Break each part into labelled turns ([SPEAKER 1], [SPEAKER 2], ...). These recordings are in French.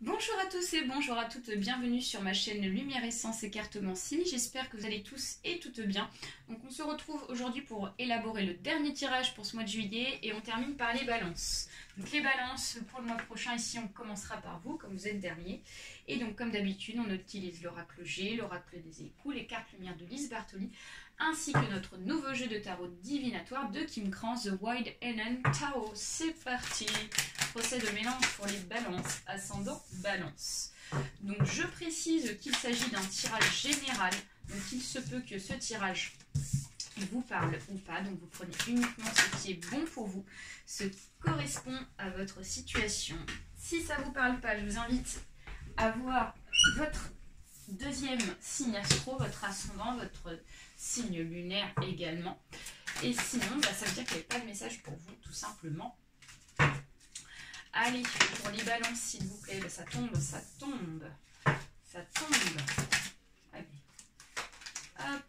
[SPEAKER 1] Bonjour à tous et bonjour à toutes, bienvenue sur ma chaîne Lumière Essence et Cartomancie. J'espère que vous allez tous et toutes bien. Donc on se retrouve aujourd'hui pour élaborer le dernier tirage pour ce mois de juillet et on termine par les balances. Donc les balances pour le mois prochain, ici on commencera par vous comme vous êtes dernier. Et donc comme d'habitude on utilise l'oracle G, l'oracle des époux, les cartes lumière de Lise Bartoli, ainsi que notre nouveau jeu de tarot divinatoire de Kim Krans, The Wide Enen Tarot. C'est parti! Procès de mélange pour les balances, ascendant balance. Donc je précise qu'il s'agit d'un tirage général, donc il se peut que ce tirage vous parle ou pas, donc vous prenez uniquement ce qui est bon pour vous, ce qui correspond à votre situation. Si ça ne vous parle pas, je vous invite à voir votre deuxième signe astro, votre ascendant, votre signe lunaire également. Et sinon, ça veut dire qu'il n'y a pas de message pour vous, tout simplement. Allez, pour les balances, s'il vous plaît, ça tombe, ça tombe, ça tombe. Allez, hop.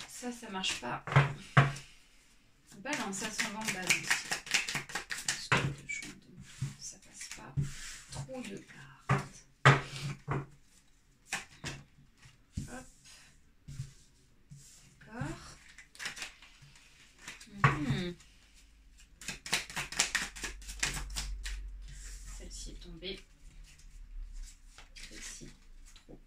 [SPEAKER 1] Ça marche pas. Balance, ascendant, balance. Ça passe pas. Trop de cartes. Hop. D'accord. Celle-ci est tombée. Celle-ci, trop.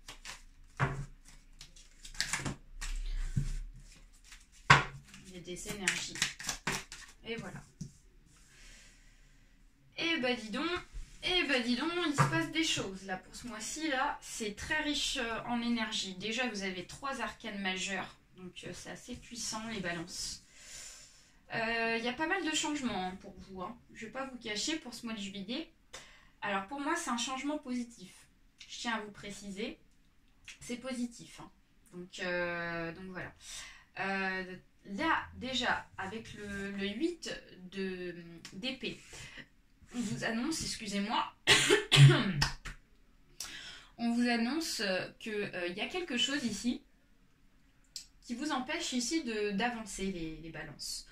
[SPEAKER 1] Il y a des énergies. Et voilà. Et bah dis donc, il se passe des choses là pour ce mois-ci là. C'est très riche en énergie. Déjà vous avez 3 arcanes majeures, donc c'est assez puissant les balances. Il y a pas mal de changements pour vous. Je ne vais pas vous cacher pour ce mois de juillet. Alors pour moi c'est un changement positif. Je tiens à vous préciser, c'est positif. Donc voilà. Là déjà avec le 8 d'épée, on vous annonce, excusez-moi, on vous annonce qu'il y a quelque chose ici qui vous empêche ici d'avancer les balances.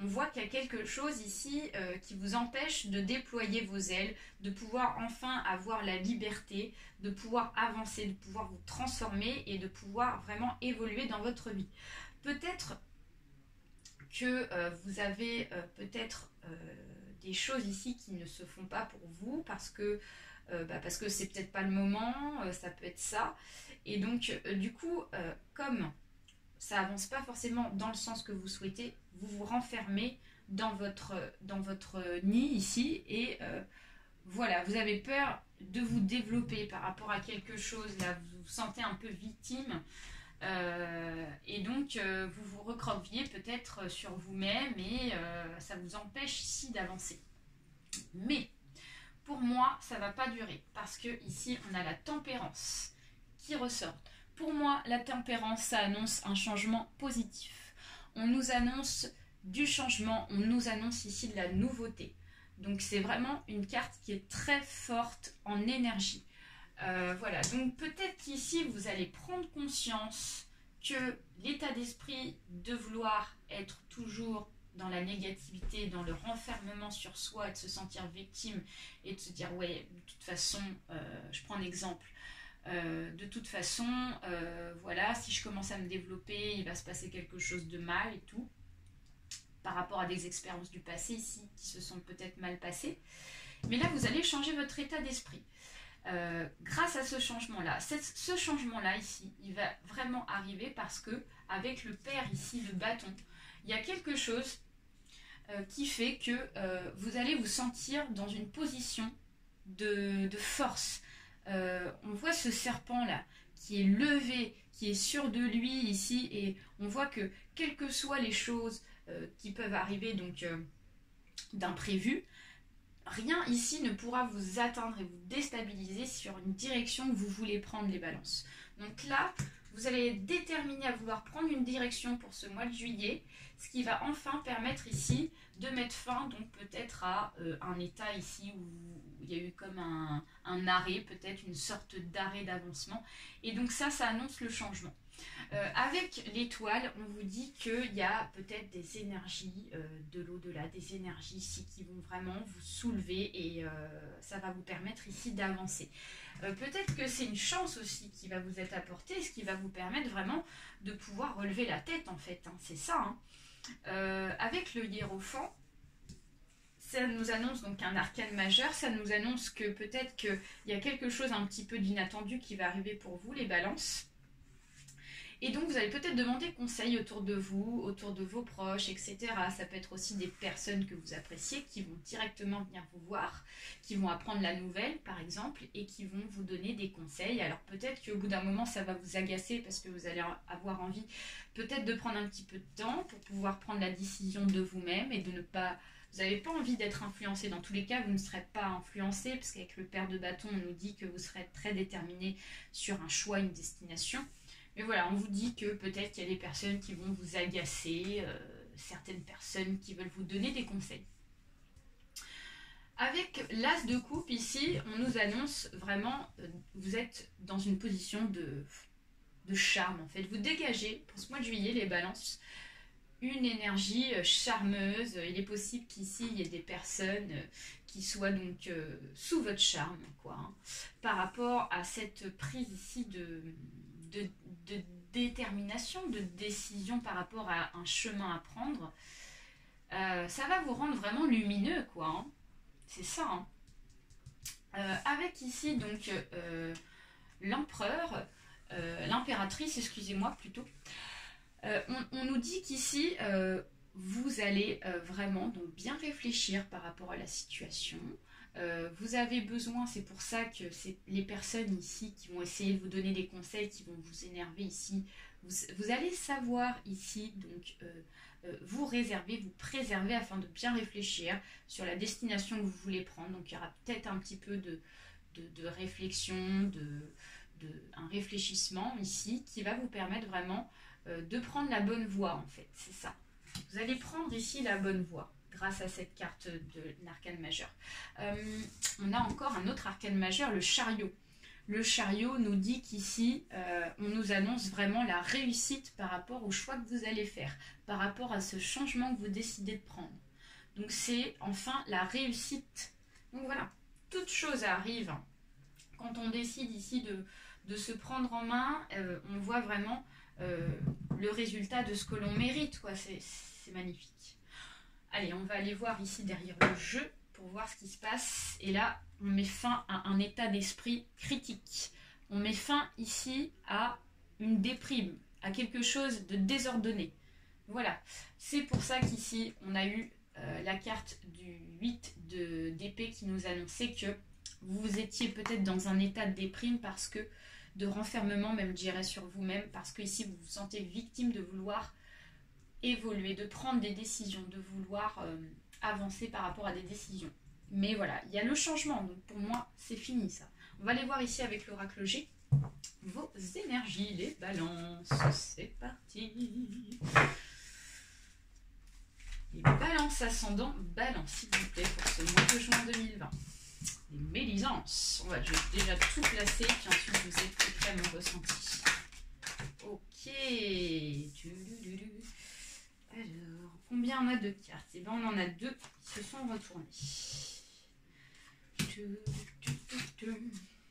[SPEAKER 1] On voit qu'il y a quelque chose ici qui vous empêche de déployer vos ailes, de pouvoir enfin avoir la liberté, de pouvoir avancer, de pouvoir vous transformer et de pouvoir vraiment évoluer dans votre vie. Peut-être que vous avez des choses ici qui ne se font pas pour vous parce que c'est peut-être pas le moment, ça peut être ça. Et donc du coup, comme ça avance pas forcément dans le sens que vous souhaitez, vous vous renfermez dans votre nid ici et voilà, vous avez peur de vous développer par rapport à quelque chose, là vous vous sentez un peu victime et donc vous vous recroquevillez peut-être sur vous-même et ça vous empêche ici d'avancer. Mais pour moi ça va pas durer parce que ici on a la tempérance qui ressort. Pour moi, la tempérance, ça annonce un changement positif. On nous annonce du changement, on nous annonce ici de la nouveauté. Donc c'est vraiment une carte qui est très forte en énergie. Voilà, donc peut-être qu'ici, vous allez prendre conscience que l'état d'esprit de vouloir être toujours dans la négativité, dans le renfermement sur soi et de se sentir victime et de se dire, ouais, de toute façon, je prends un exemple, de toute façon, voilà, si je commence à me développer, il va se passer quelque chose de mal et tout, par rapport à des expériences du passé ici, qui se sont peut-être mal passées. Mais là, vous allez changer votre état d'esprit. Grâce à ce changement-là, ce changement-là ici, il va vraiment arriver parce que, avec le père ici, le bâton, il y a quelque chose qui fait que vous allez vous sentir dans une position de force. On voit ce serpent là qui est levé, qui est sûr de lui ici et on voit que quelles que soient les choses qui peuvent arriver donc d'imprévu, rien ici ne pourra vous atteindre et vous déstabiliser sur une direction que vous voulez prendre les balances. Donc là, vous allez être déterminé à vouloir prendre une direction pour ce mois de juillet, ce qui va enfin permettre ici de mettre fin donc peut-être à un état ici où il y a eu comme un arrêt, peut-être une sorte d'arrêt d'avancement. Et donc ça annonce le changement. Avec l'étoile, on vous dit qu'il y a peut-être des énergies de l'au-delà, des énergies ici qui vont vraiment vous soulever et ça va vous permettre ici d'avancer. Peut-être que c'est une chance aussi qui va vous être apportée, ce qui va vous permettre vraiment de pouvoir relever la tête en fait, hein, c'est ça. Hein. Avec le hiérophant, ça nous annonce donc un arcane majeur, ça nous annonce que peut-être qu'il y a quelque chose un petit peu d'inattendu qui va arriver pour vous, les balances. Et donc vous allez peut-être demander conseil autour de vous, autour de vos proches, etc. Ça peut être aussi des personnes que vous appréciez qui vont directement venir vous voir, qui vont apprendre la nouvelle par exemple et qui vont vous donner des conseils. Alors peut-être qu'au bout d'un moment ça va vous agacer parce que vous allez avoir envie peut-être de prendre un petit peu de temps pour pouvoir prendre la décision de vous-même et de ne pas... Vous n'avez pas envie d'être influencé. Dans tous les cas, vous ne serez pas influencé parce qu'avec le père de bâton, on nous dit que vous serez très déterminé sur un choix, une destination. Mais voilà, on vous dit que peut-être qu'il y a des personnes qui vont vous agacer, certaines personnes qui veulent vous donner des conseils. Avec l'as de coupe ici, on nous annonce vraiment, vous êtes dans une position de charme en fait. Vous dégagez, pour ce mois de juillet, les balances, une énergie charmeuse. Il est possible qu'ici, il y ait des personnes qui soient donc sous votre charme, quoi. Hein, par rapport à cette prise ici de détermination, de décision par rapport à un chemin à prendre, ça va vous rendre vraiment lumineux, quoi. Hein. C'est ça. Hein. Avec ici, donc, l'empereur, l'impératrice, excusez-moi, plutôt, on nous dit qu'ici, vous allez vraiment donc, bien réfléchir par rapport à la situation. Vous avez besoin, c'est pour ça que c'est les personnes ici qui vont essayer de vous donner des conseils, qui vont vous énerver ici. Vous allez savoir ici, donc vous réserver, vous préserver afin de bien réfléchir sur la destination que vous voulez prendre. Donc il y aura peut-être un petit peu de réflexion, un réfléchissement ici qui va vous permettre vraiment de prendre la bonne voie en fait, c'est ça. Vous allez prendre ici la bonne voie grâce à cette carte de l'arcane majeur. On a encore un autre arcane majeur, le chariot. Le chariot nous dit qu'ici, on nous annonce vraiment la réussite par rapport au choix que vous allez faire, par rapport à ce changement que vous décidez de prendre. Donc c'est enfin la réussite. Donc voilà, toute chose arrive. Quand on décide ici de se prendre en main, on voit vraiment le résultat de ce que l'on mérite, quoi. C'est magnifique. Allez, on va aller voir ici derrière le jeu pour voir ce qui se passe. Et là, on met fin à un état d'esprit critique. On met fin ici à une déprime, à quelque chose de désordonné. Voilà, c'est pour ça qu'ici, on a eu la carte du 8 d'épée qui nous annonçait que vous étiez peut-être dans un état de déprime parce que de renfermement, même je dirais sur vous-même, parce que ici vous vous sentez victime de vouloir évoluer, de prendre des décisions, de vouloir avancer par rapport à des décisions. Mais voilà, il y a le changement, donc pour moi c'est fini ça. On va aller voir ici avec l'oracle G vos énergies, les balances, c'est parti. Les balances ascendant, balance s'il vous plaît pour ce mois de juin 2020. Les médisances. Je vais déjà tout placer, puis ensuite je vous expliquerai mon ressenti. Ok. Alors, combien on a de cartes? Eh bien, on en a deux qui se sont retournées.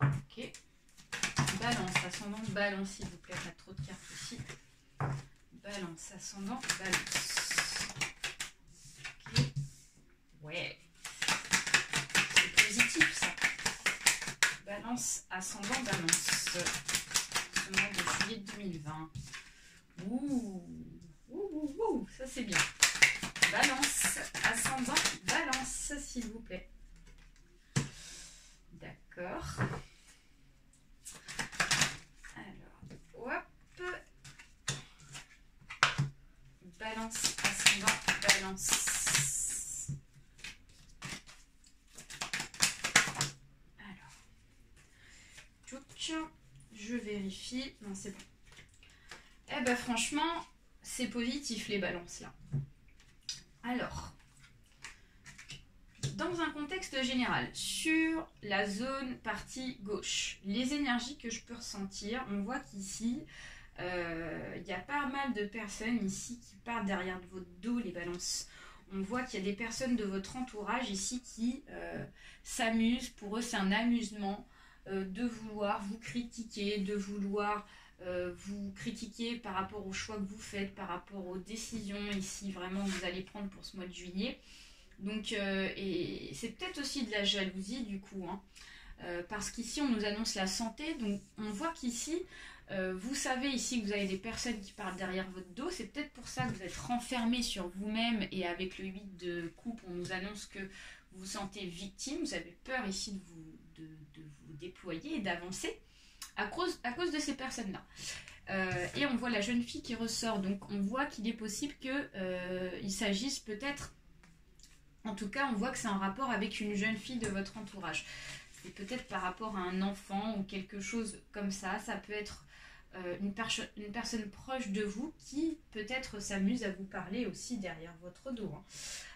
[SPEAKER 1] Ok. Balance, ascendant, balance, s'il vous plaît. Pas trop de cartes aussi. Balance, ascendant, balance. Ok. Ouais. Positif ça. Balance, ascendant, balance. Ce mois de juillet 2020. Ouh, ça c'est bien. Balance, ascendant, balance, s'il vous plaît. D'accord. Alors, hop. Balance, ascendant, balance. Je vérifie. Non, c'est bon. Eh ben franchement, c'est positif les balances là. Alors, dans un contexte général, sur la zone partie gauche, les énergies que je peux ressentir, on voit qu'ici, Il y a pas mal de personnes ici qui partent derrière de votre dos, les balances. On voit qu'il y a des personnes de votre entourage ici qui s'amusent. Pour eux, c'est un amusement de vouloir vous critiquer, de vouloir vous critiquer par rapport aux choix que vous faites, par rapport aux décisions ici vraiment que vous allez prendre pour ce mois de juillet. Donc, et c'est peut-être aussi de la jalousie du coup, hein. Parce qu'ici on nous annonce la santé, donc on voit qu'ici vous savez ici que vous avez des personnes qui parlent derrière votre dos, c'est peut-être pour ça que vous êtes renfermé sur vous-même, et avec le 8 de coupe on nous annonce que vous vous sentez victime, vous avez peur ici de vous déployer et d'avancer à cause de ces personnes-là. Et on voit la jeune fille qui ressort, donc on voit qu'il est possible qu'il s'agisse peut-être, en tout cas on voit que c'est en rapport avec une jeune fille de votre entourage. C'est peut-être par rapport à un enfant ou quelque chose comme ça, ça peut être une personne proche de vous qui peut-être s'amuse à vous parler aussi derrière votre dos, hein.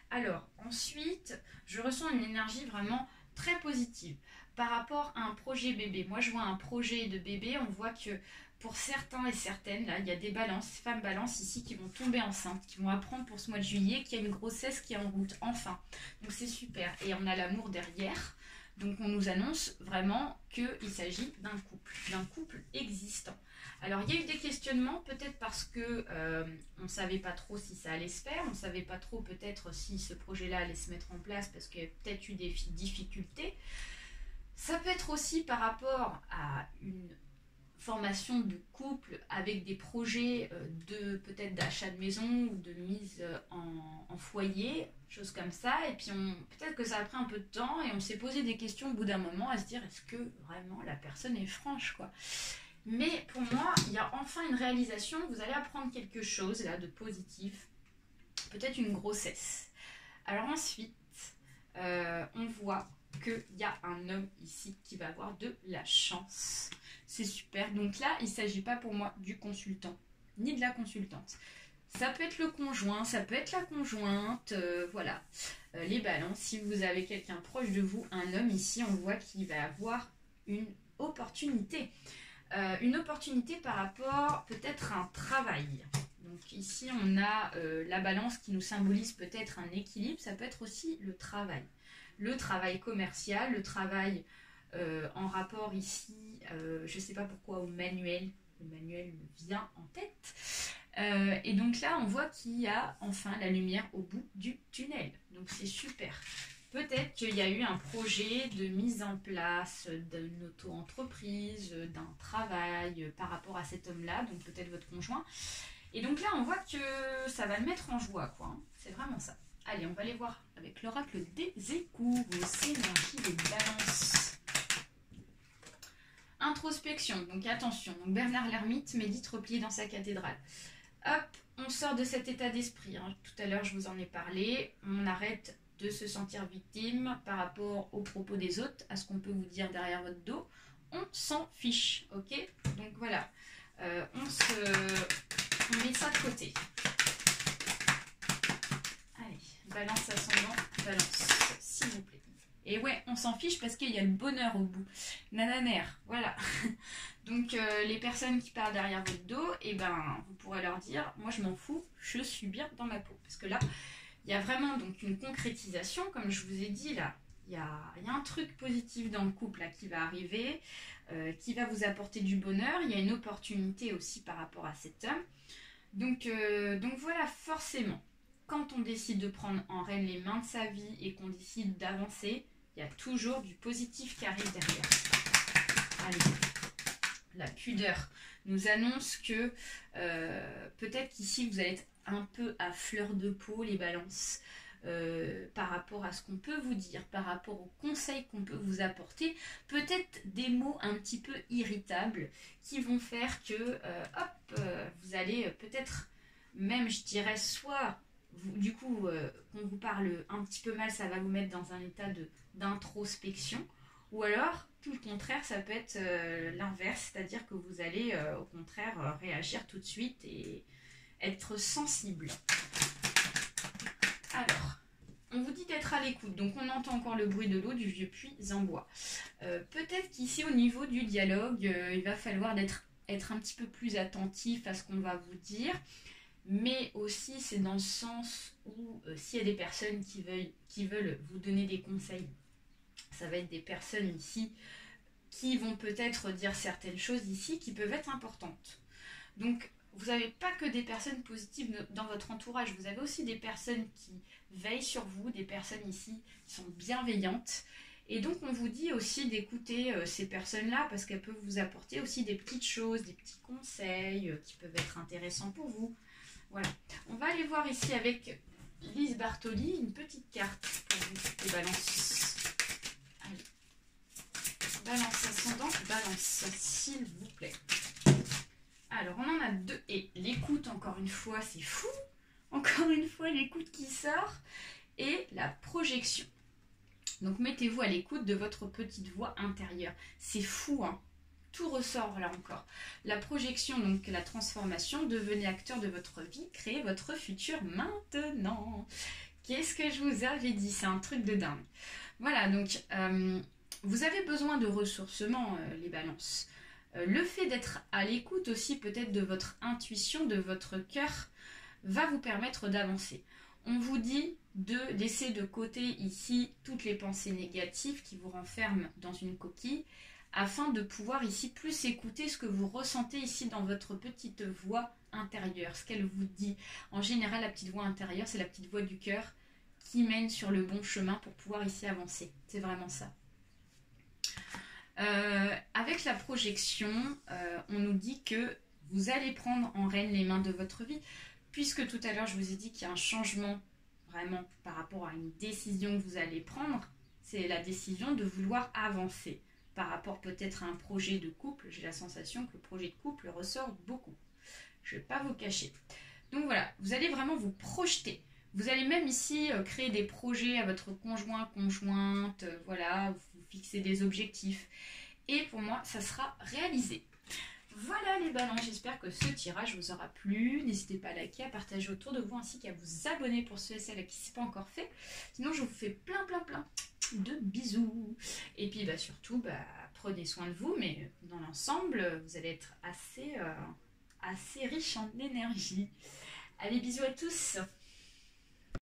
[SPEAKER 1] Alors ensuite, je ressens une énergie vraiment très positive par rapport à un projet bébé. Moi je vois un projet de bébé, on voit que pour certains et certaines, là il y a des balances, femmes balances ici qui vont tomber enceintes, qui vont apprendre pour ce mois de juillet qu'il y a une grossesse qui est en route, enfin. Donc c'est super, et on a l'amour derrière. Donc on nous annonce vraiment qu'il s'agit d'un couple existant. Alors il y a eu des questionnements, peut-être parce que on ne savait pas trop si ça allait se faire, on ne savait pas trop peut-être si ce projet-là allait se mettre en place parce qu'il y a peut-être eu des difficultés. Ça peut être aussi par rapport à une formation de couple avec des projets de peut-être d'achat de maison ou de mise en foyer, choses comme ça, et puis peut-être que ça a pris un peu de temps et on s'est posé des questions au bout d'un moment à se dire est-ce que vraiment la personne est franche, quoi. Mais pour moi il y a enfin une réalisation, vous allez apprendre quelque chose là de positif, peut-être une grossesse. Alors ensuite on voit qu'il y a un homme ici qui va avoir de la chance. C'est super. Donc là, il ne s'agit pas pour moi du consultant, ni de la consultante. Ça peut être le conjoint, ça peut être la conjointe, voilà. Les balances, si vous avez quelqu'un proche de vous, un homme ici, on voit qu'il va avoir une opportunité. Une opportunité par rapport peut-être à un travail. Donc ici, on a la balance qui nous symbolise peut-être un équilibre. Ça peut être aussi le travail. Le travail commercial, le travail en rapport ici, je ne sais pas pourquoi, au manuel. Le manuel me vient en tête. Et donc là, on voit qu'il y a enfin la lumière au bout du tunnel. Donc c'est super. Peut-être qu'il y a eu un projet de mise en place d'une auto-entreprise, d'un travail par rapport à cet homme-là, donc peut-être votre conjoint. Et donc là, on voit que ça va le mettre en joie, quoi, hein. C'est vraiment ça. Allez, on va aller voir avec l'oracle des échos, vos énergies des balances. Introspection, donc attention. Donc Bernard l'ermite médite replié dans sa cathédrale. Hop, on sort de cet état d'esprit, hein. Tout à l'heure, je vous en ai parlé. On arrête de se sentir victime par rapport aux propos des autres, à ce qu'on peut vous dire derrière votre dos. On s'en fiche, ok? Donc voilà, on met ça de côté. Allez, balance ascendant, balance, s'il vous plaît. Et ouais, on s'en fiche parce qu'il y a le bonheur au bout. Nananère, voilà. Donc les personnes qui parlent derrière votre dos, et ben vous pourrez leur dire, moi je m'en fous, je suis bien dans ma peau. Parce que là, il y a vraiment donc une concrétisation, comme je vous ai dit là. Il y a un truc positif dans le couple là, qui va arriver, qui va vous apporter du bonheur. Il y a une opportunité aussi par rapport à cet homme. Donc voilà, forcément, quand on décide de prendre en règne les mains de sa vie et qu'on décide d'avancer, il y a toujours du positif qui arrive derrière. Allez, la pudeur nous annonce que peut-être qu'ici vous allez être un peu à fleur de peau, les balances. Par rapport à ce qu'on peut vous dire, par rapport aux conseils qu'on peut vous apporter, peut-être des mots un petit peu irritables qui vont faire que vous allez peut-être même, je dirais, soit du coup qu'on vous parle un petit peu mal, ça va vous mettre dans un état d'introspection, ou alors tout le contraire, ça peut être l'inverse, c'est-à-dire que vous allez au contraire réagir tout de suite et être sensible. Alors, on vous dit d'être à l'écoute, donc on entend encore le bruit de l'eau du vieux puits en bois. Peut-être qu'ici au niveau du dialogue, il va falloir d'être être un petit peu plus attentif à ce qu'on va vous dire, mais aussi c'est dans le sens où s'il y a des personnes qui veulent vous donner des conseils, ça va être des personnes ici qui vont peut-être dire certaines choses ici qui peuvent être importantes. Donc, vous n'avez pas que des personnes positives dans votre entourage, vous avez aussi des personnes qui veillent sur vous, des personnes ici qui sont bienveillantes. Et donc, on vous dit aussi d'écouter ces personnes-là parce qu'elles peuvent vous apporter aussi des petites choses, des petits conseils qui peuvent être intéressants pour vous. Voilà. On va aller voir ici avec Lise Bartoli une petite carte pour vous, les balances. Allez. Balance ascendante, balance, s'il vous plaît. Alors, on en a 2. Et l'écoute, encore une fois, c'est fou. Encore une fois, l'écoute qui sort. Et la projection. Donc, mettez-vous à l'écoute de votre petite voix intérieure. C'est fou, hein. Tout ressort, là encore. La projection, donc la transformation. Devenez acteur de votre vie. Créez votre futur maintenant. Qu'est-ce que je vous avais dit? C'est un truc de dingue. Voilà, donc... vous avez besoin de ressourcement, les balances. Le fait d'être à l'écoute aussi peut-être de votre intuition, de votre cœur, va vous permettre d'avancer. On vous dit de laisser de côté ici toutes les pensées négatives qui vous renferment dans une coquille, afin de pouvoir ici plus écouter ce que vous ressentez ici dans votre petite voix intérieure, ce qu'elle vous dit. En général, la petite voix intérieure, c'est la petite voix du cœur qui mène sur le bon chemin pour pouvoir ici avancer. C'est vraiment ça. Avec la projection, on nous dit que vous allez prendre en règne les mains de votre vie, puisque tout à l'heure je vous ai dit qu'il y a un changement vraiment par rapport à une décision que vous allez prendre. C'est la décision de vouloir avancer par rapport peut-être à un projet de couple. J'ai la sensation que le projet de couple ressort beaucoup. Je ne vais pas vous cacher. Donc voilà, vous allez vraiment vous projeter. Vous allez même ici créer des projets à votre conjoint, conjointe, voilà, vous fixez des objectifs. Et pour moi, ça sera réalisé. Voilà les balances, j'espère que ce tirage vous aura plu. N'hésitez pas à liker, à partager autour de vous, ainsi qu'à vous abonner pour ceux et celles à qui ce n'est pas encore fait. Sinon, je vous fais plein de bisous. Et puis surtout, prenez soin de vous, mais dans l'ensemble, vous allez être assez riche en énergie. Allez, bisous à tous.